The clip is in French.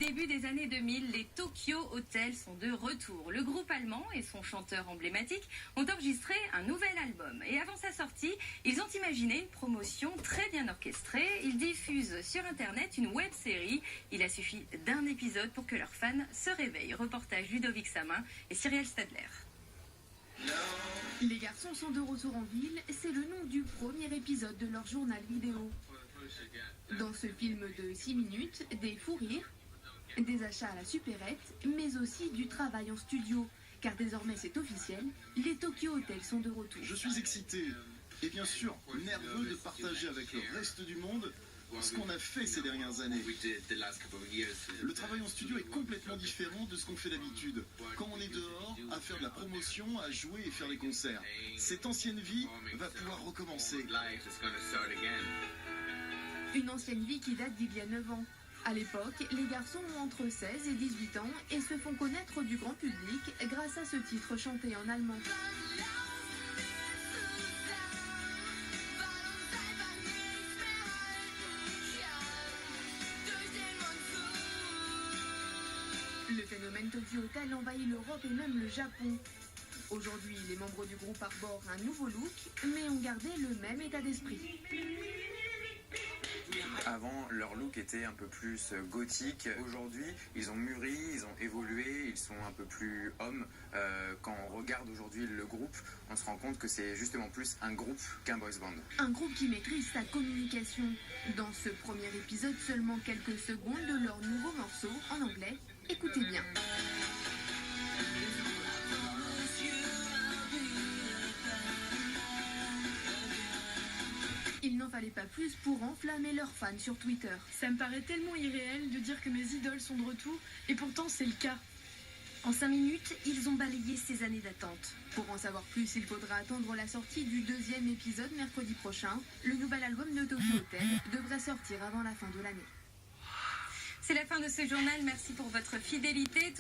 Début des années 2000, les Tokyo Hotel sont de retour. Le groupe allemand et son chanteur emblématique ont enregistré un nouvel album. Et avant sa sortie, ils ont imaginé une promotion très bien orchestrée. Ils diffusent sur Internet une web-série. Il a suffi d'un épisode pour que leurs fans se réveillent. Reportage Ludovic Samin et Cyrielle Stadler. Les garçons sont de retour en ville, c'est le nom du premier épisode de leur journal vidéo. Dans ce film de 6 minutes, des fous rires, des achats à la supérette, mais aussi du travail en studio. Car désormais c'est officiel, les Tokyo Hotel sont de retour. Je suis excité et bien sûr nerveux de partager avec le reste du monde ce qu'on a fait ces dernières années. Le travail en studio est complètement différent de ce qu'on fait d'habitude. Quand on est dehors, à faire de la promotion, à jouer et faire des concerts. Cette ancienne vie va pouvoir recommencer. Une ancienne vie qui date d'il y a 9 ans. À l'époque, les garçons ont entre 16 et 18 ans et se font connaître du grand public grâce à ce titre chanté en allemand. Le phénomène Tokyo Hotel envahit l'Europe et même le Japon. Aujourd'hui, les membres du groupe arborent un nouveau look, mais ont gardé le même état d'esprit. Avant, leur look était un peu plus gothique. Aujourd'hui, ils ont mûri, ils ont évolué, ils sont un peu plus hommes. Quand on regarde aujourd'hui le groupe, on se rend compte que c'est justement plus un groupe qu'un boys band. Un groupe qui maîtrise sa communication. Dans ce premier épisode, seulement quelques secondes de leur nouveau morceau en anglais. Écoutez bien. Il n'en fallait pas plus pour enflammer leurs fans sur Twitter. Ça me paraît tellement irréel de dire que mes idoles sont de retour, et pourtant c'est le cas. En 5 minutes, ils ont balayé ces années d'attente. Pour en savoir plus, il faudra attendre la sortie du 2e épisode mercredi prochain. Le nouvel album de Tokyo Hotel devrait sortir avant la fin de l'année. C'est la fin de ce journal. Merci pour votre fidélité.